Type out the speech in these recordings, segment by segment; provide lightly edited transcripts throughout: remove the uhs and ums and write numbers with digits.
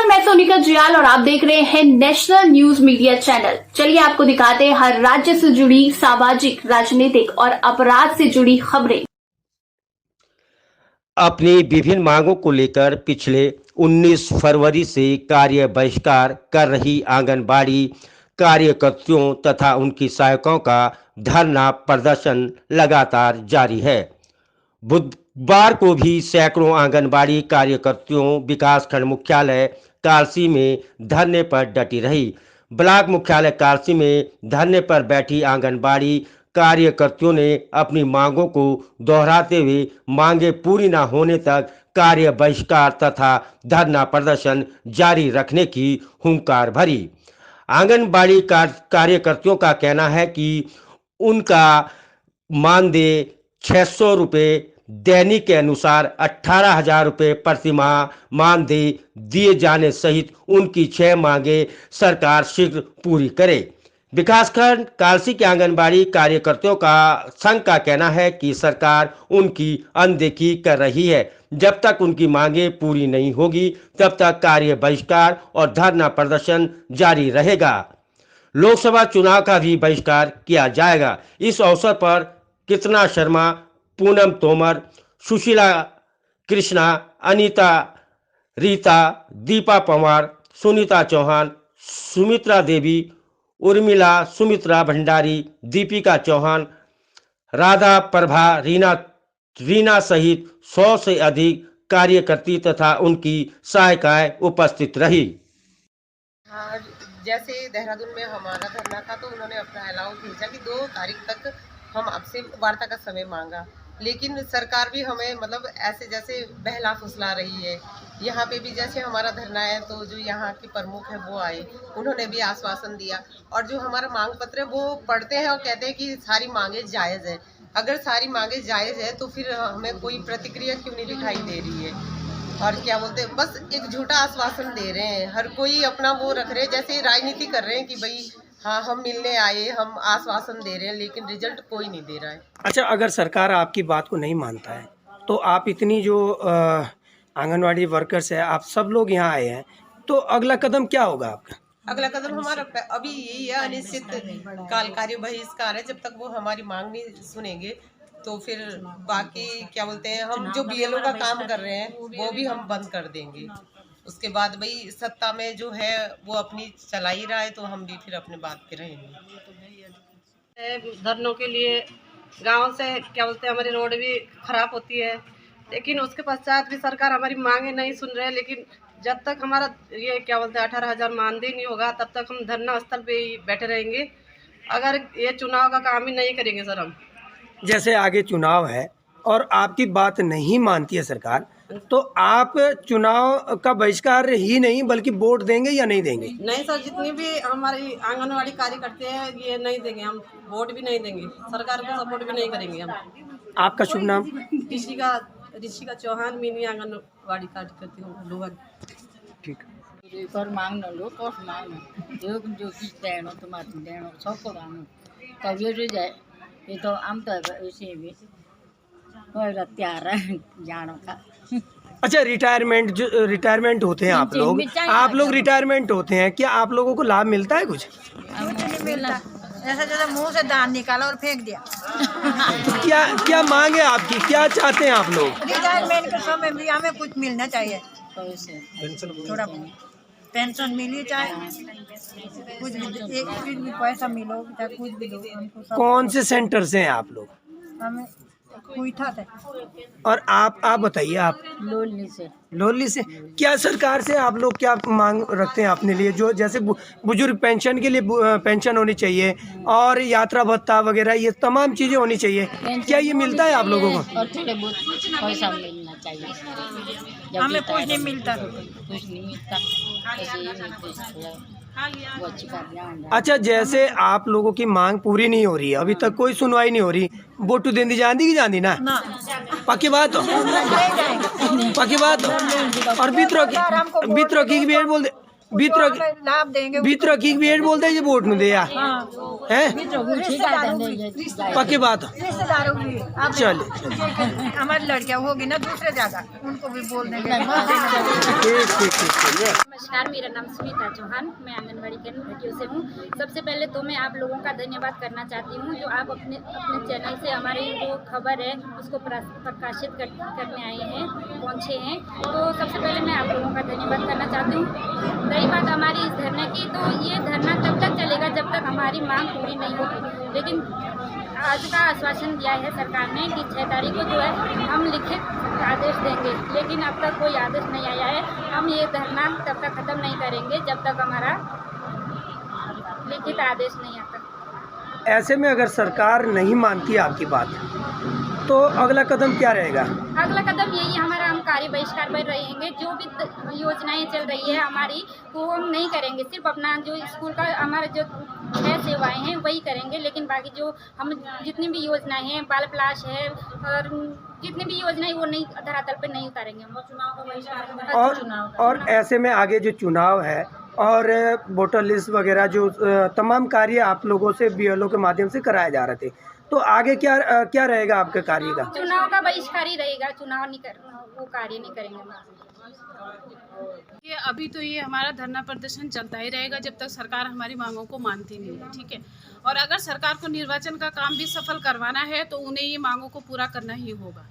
नमस्कार, मैं सोनिका जियाल और आप देख रहे हैं नेशनल न्यूज मीडिया चैनल। चलिए आपको दिखाते हैं हर राज्य से जुड़ी सामाजिक, राजनीतिक और अपराध से जुड़ी खबरें। अपनी विभिन्न मांगों को लेकर पिछले 19 फरवरी से कार्य बहिष्कार कर रही आंगनबाड़ी कार्यकर्तियों तथा उनकी सहायकों का धरना प्रदर्शन लगातार जारी है। बुधवार को भी सैकड़ों आंगनबाड़ी कार्यकर्तियों विकासखंड मुख्यालय कालसी में धरने पर डटी रही। ब्लॉक मुख्यालय कालसी में धरने पर बैठी आंगनबाड़ी कार्यकर्तियों ने अपनी मांगों को दोहराते हुए मांगे पूरी न होने तक कार्य बहिष्कार तथा धरना प्रदर्शन जारी रखने की हुंकार भरी। आंगनबाड़ी कार्यकर्तियों का कहना है कि उनका मानदेय 600 रुपये दैनिक के अनुसार 18,000 रुपये प्रति माह मानदेय दिए जाने सहित उनकी 6 मांगे सरकार शीघ्र पूरी करे। विकासखंड कालसी के आंगनबाड़ी कार्यकर्तियों का संघ का कहना है कि सरकार उनकी अनदेखी कर रही है। जब तक उनकी मांगे पूरी नहीं होगी तब तक कार्य बहिष्कार और धरना प्रदर्शन जारी रहेगा। लोकसभा चुनाव का भी बहिष्कार किया जाएगा। इस अवसर पर कीर्तना शर्मा, पूनम तोमर, सुशीला कृष्णा, अनीता, रीता, दीपा पवार, सुनीता चौहान, सुमित्रा देवी, उर्मिला, सुमित्रा भंडारी, दीपिका चौहान, राधा प्रभा, रीना सहित 100 से अधिक कार्यकर्ती तथा उनकी सहायिकाएं उपस्थित रही। हाँ, जैसे देहरादून में हमारा धरना था तो उन्होंने अपना अलाउ भेजा कि 2 तारीख तक हम आपसे वार्ता का समय मांगा, लेकिन सरकार भी हमें मतलब ऐसे जैसे बहला फुसला रही है। यहाँ पे भी जैसे हमारा धरना है तो जो यहाँ के प्रमुख है वो आए, उन्होंने भी आश्वासन दिया और जो हमारा मांग पत्र है वो पढ़ते हैं और कहते हैं कि सारी मांगे जायज़ है। अगर सारी मांगे जायज़ है तो फिर हमें कोई प्रतिक्रिया क्यों नहीं दिखाई दे रही है? और क्या बोलते हैं, बस एक झूठा आश्वासन दे रहे हैं। हर कोई अपना वो रख रहे हैं, जैसे राजनीति कर रहे हैं कि भाई हाँ हम मिलने आए, हम आश्वासन दे रहे हैं, लेकिन रिजल्ट कोई नहीं दे रहा है। अच्छा, अगर सरकार आपकी बात को नहीं मानता है तो आप इतनी जो आंगनवाड़ी वर्कर्स है, आप सब लोग यहाँ आए हैं, तो अगला कदम क्या होगा आपका? अगला कदम हमारा अभी यही है, अनिश्चित काल कार्य बहिष्कार है। जब तक वो हमारी मांग नहीं सुनेंगे तो फिर बाकी क्या बोलते हैं, हम जो बीएलओ का काम कर रहे हैं वो भी हम बंद कर देंगे। उसके बाद भाई सत्ता में जो है वो अपनी चला ही रहा है तो हम भी फिर अपने बात पे रहेंगे। धरनों के लिए गांव से क्या बोलते हैं, हमारी रोड भी खराब होती है, लेकिन उसके पश्चात भी सरकार हमारी मांगे नहीं सुन रहे। लेकिन जब तक हमारा ये क्या बोलते हैं 18,000 मानदेय नहीं होगा तब तक हम धरना स्थल पे ही बैठे रहेंगे। अगर ये चुनाव का काम ही नहीं करेंगे सर हम। जैसे आगे चुनाव है और आपकी बात नहीं मानती है सरकार, तो आप चुनाव का बहिष्कार ही नहीं बल्कि वोट देंगे या नहीं देंगे? नहीं सर, जितनी भी हमारी आंगनवाड़ी कार्यकर्ते हैं ये नहीं देंगे, हम वोट भी नहीं देंगे, सरकार को सपोर्ट भी नहीं करेंगे हम। आपका शुभ नाम? ऋषिका चौहान, मिनी आंगनवाड़ी कार्यकर्ती हूँ लोहर। ठीक। कर मांगनो लो कस मांगनो जो चीज देनो तुम्हारे देनो सबको मांगनो तब ये रह जाए। ये तो आम तो ऐसे भी तैयार है जानो का। अच्छा, रिटायरमेंट होते हैं आप लोग रिटायरमेंट होते हैं, क्या आप लोगों को लाभ मिलता है कुछ? नहीं मिलता, जैसे मुंह से दान निकाला और फेंक दिया। क्या मांग है आपकी, क्या चाहते हैं आप लोग? रिटायरमेंट के समय भी हमें कुछ मिलना चाहिए, थोड़ा पेंशन मिली, चाहे कुछ भी, एक चीज भी पैसा मिलो चाहे कुछ भी दो हमको। कौन से सेंटर से हैं आप लोग? हमें कुइठा से। और आप बताइए, आप लोली से क्या सरकार से आप लोग क्या मांग रखते हैं अपने लिए? जो जैसे बुजुर्ग पेंशन के लिए पेंशन होनी चाहिए और यात्रा भत्ता वगैरह, ये तमाम चीज़ें होनी चाहिए, क्या ये मिलता है आप लोगों को? और थोड़े बहुत पैसा मिलना चाहिए। हमें कुछ नहीं मिलता, कुछ नहीं मिलता। अच्छा, जैसे आप लोगों की मांग पूरी नहीं हो रही है, अभी तक कोई सुनवाई नहीं हो रही, वोट देंदी जानी की जानी ना? पक्की बात हो, पक्की बात हो। और बीतरो की भी बोल दे, भीतर लाभ देंगे भीतर की वेट बोलते हैं ये वोट नहीं दिया हैं पक्की बात रिश्तेदारों की आप चलिए हमारी लड़कियां होगी ना दूसरे जगह उनको भी बोल देंगे। ठीक नमस्कार, मेरा नाम सुनीता चौहान, मैं आंगनबाड़ी केंद्र भटियों से हूँ। सबसे पहले तो मैं आप लोगों का धन्यवाद करना चाहती हूँ जो आप अपने चैनल से हमारी जो खबर है उसको प्रकाशित करने आए हैं, पहुँचे हैं। तो सबसे पहले मैं आप लोगों का धन्यवाद करना चाहती हूँ। रही बात हमारी इस धरने की, तो ये धरना तब तक चलेगा जब तक हमारी मांग पूरी नहीं होगी। लेकिन आज का आश्वासन दिया है सरकार ने कि 6 तारीख को जो है हम लिखित आदेश देंगे, लेकिन अब तक कोई आदेश नहीं आया है। हम ये धरना तब तक खत्म नहीं करेंगे जब तक हमारा लिखित आदेश नहीं आता। ऐसे में अगर सरकार नहीं मानती आपकी बात तो अगला कदम क्या रहेगा? अगला कदम यही हमारा, हम कार्य बहिष्कार पर रहेंगे। जो भी योजनाएं चल रही है हमारी वो हम नहीं करेंगे। सिर्फ अपना जो स्कूल का हमारा जो 6 सेवाएं हैं वही करेंगे, लेकिन बाकी जो हम जितनी भी योजनाएं हैं, बाल प्लास है और जितनी भी योजनाएं वो नहीं धरातल पर नहीं उतारेंगे हम। चुनाव का बहिष्कार और ऐसे में आगे जो चुनाव है और वोटर लिस्ट वगैरह जो तमाम कार्य आप लोगों से BLO के माध्यम से कराए जा रहे थे, तो आगे क्या रहेगा आपके कार्य का? चुनाव का बहिष्कार ही रहेगा, चुनाव नहीं वो कार्य नहीं करेंगे। ये अभी तो ये हमारा धरना प्रदर्शन चलता ही रहेगा जब तक सरकार हमारी मांगों को मानती नहीं है, ठीक है। और अगर सरकार को निर्वाचन का काम भी सफल करवाना है तो उन्हें ये मांगों को पूरा करना ही होगा।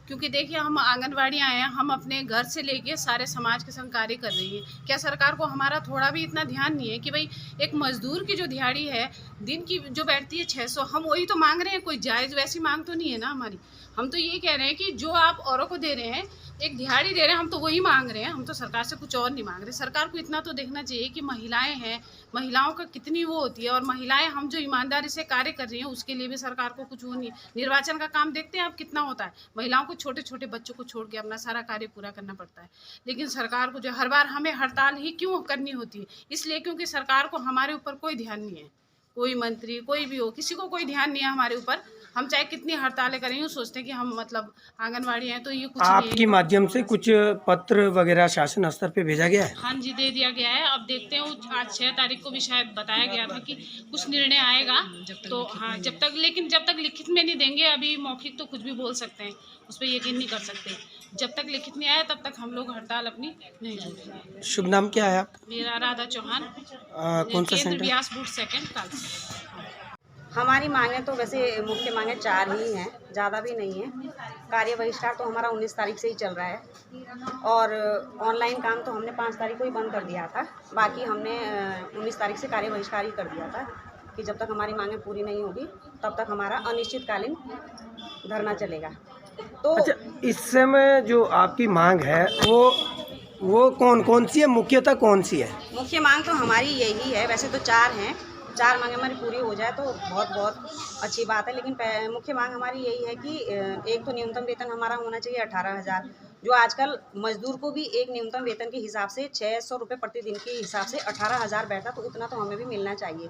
क्योंकि देखिए, हम आंगनवाड़ी आए हैं, हम अपने घर से लेके सारे समाज के संग कार्य कर रही हैं। क्या सरकार को हमारा थोड़ा भी इतना ध्यान नहीं है कि भाई एक मजदूर की जो दिहाड़ी है दिन की जो बैठती है 600, हम वही तो मांग रहे हैं। कोई जायज़ वैसी मांग तो नहीं है ना हमारी। हम तो ये कह रहे हैं कि जो आप औरों को दे रहे हैं, एक दिहाड़ी दे रहे हैं, हम तो वही मांग रहे हैं। हम तो सरकार से कुछ और नहीं मांग रहे। सरकार को इतना तो देखना चाहिए कि महिलाएं हैं, महिलाओं का कितनी वो होती है, और महिलाएं हम जो ईमानदारी से कार्य कर रही हैं उसके लिए भी सरकार को कुछ वो नहीं है। निर्वाचन का काम देखते हैं आप कितना होता है, महिलाओं को छोटे छोटे बच्चों को छोड़ के अपना सारा कार्य पूरा करना पड़ता है। लेकिन सरकार को जो हर बार हमें हड़ताल ही क्यों करनी होती है? इसलिए क्योंकि सरकार को हमारे ऊपर कोई ध्यान नहीं है। कोई मंत्री कोई भी हो, किसी को कोई ध्यान नहीं है हमारे ऊपर। हम चाहे कितनी हड़तालें करें, यूँ सोचते हैं कि हम मतलब आंगनवाड़ी हैं तो ये कुछ आपकी माध्यम से कुछ पत्र वगैरह शासन स्तर पे भेजा गया है? हाँ जी, दे दिया गया है। अब देखते हैं, आज 6 तारीख को भी शायद बताया गया था कि कुछ निर्णय आएगा। तो हाँ, जब तक लिखित में नहीं देंगे, अभी मौखिक तो कुछ भी बोल सकते हैं, उस पर यकीन नहीं कर सकते। जब तक लिखित में आए तब तक हम लोग हड़ताल अपनी नहीं छोड़ेंगे। शुभ नाम क्या है आपका? मेरा राधा चौहान, कौन सा सेंटर? व्यास बूथ 2 कल। हमारी मांगें तो वैसे मुख्य मांगें 4 ही हैं, ज़्यादा भी नहीं है। कार्य बहिष्कार तो हमारा 19 तारीख से ही चल रहा है, और ऑनलाइन काम तो हमने 5 तारीख को ही बंद कर दिया था। बाकी हमने 19 तारीख से कार्य बहिष्कार ही कर दिया था कि जब तक हमारी मांगें पूरी नहीं होगी तब तक हमारा अनिश्चितकालीन धरना चलेगा। तो अच्छा, इस समय जो आपकी मांग है वो कौन सी है? मुख्यतः कौन सी है? मुख्य मांग तो हमारी यही है। वैसे तो 4 हैं, 4 मांगें हमारी पूरी हो जाए तो बहुत अच्छी बात है। लेकिन मुख्य मांग हमारी यही है कि एक तो न्यूनतम वेतन हमारा होना चाहिए 18,000, जो आजकल मजदूर को भी एक न्यूनतम वेतन के हिसाब से 600 रुपये प्रतिदिन के हिसाब से 18,000 बैठा, तो उतना तो हमें भी मिलना चाहिए।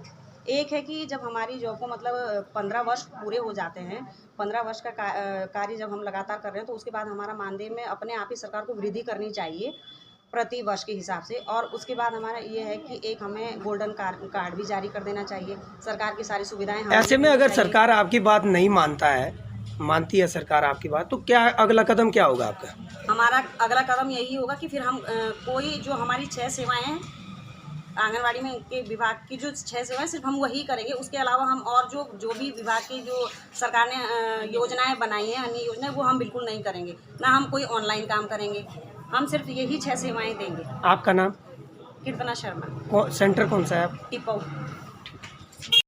एक है कि जब हमारी जॉब को मतलब 15 वर्ष पूरे हो जाते हैं, 15 वर्ष का कार्य जब हम लगातार कर रहे हैं, तो उसके बाद हमारा मानदेय में अपने आप ही सरकार को वृद्धि करनी चाहिए प्रति वर्ष के हिसाब से। और उसके बाद हमारा ये है कि एक हमें गोल्डन कार्ड भी जारी कर देना चाहिए। सरकार की सारी सुविधाएं ऐसे में अगर सरकार आपकी बात नहीं मानती है सरकार आपकी बात, तो क्या अगला कदम क्या होगा आपका? हमारा अगला कदम यही होगा कि फिर हम कोई जो हमारी 6 सेवाएं हैं आंगनवाड़ी में के विभाग की, जो 6 सेवाएं सिर्फ हम वही करेंगे। उसके अलावा हम और जो भी विभाग की जो सरकार ने योजनाएं बनाई हैं, अन्य योजनाएं, वो हम बिल्कुल नहीं करेंगे। ना हम कोई ऑनलाइन काम करेंगे, हम सिर्फ यही 6 सेवाएं देंगे। आपका नाम? कीर्तना शर्मा। सेंटर कौन सा है? टिपो।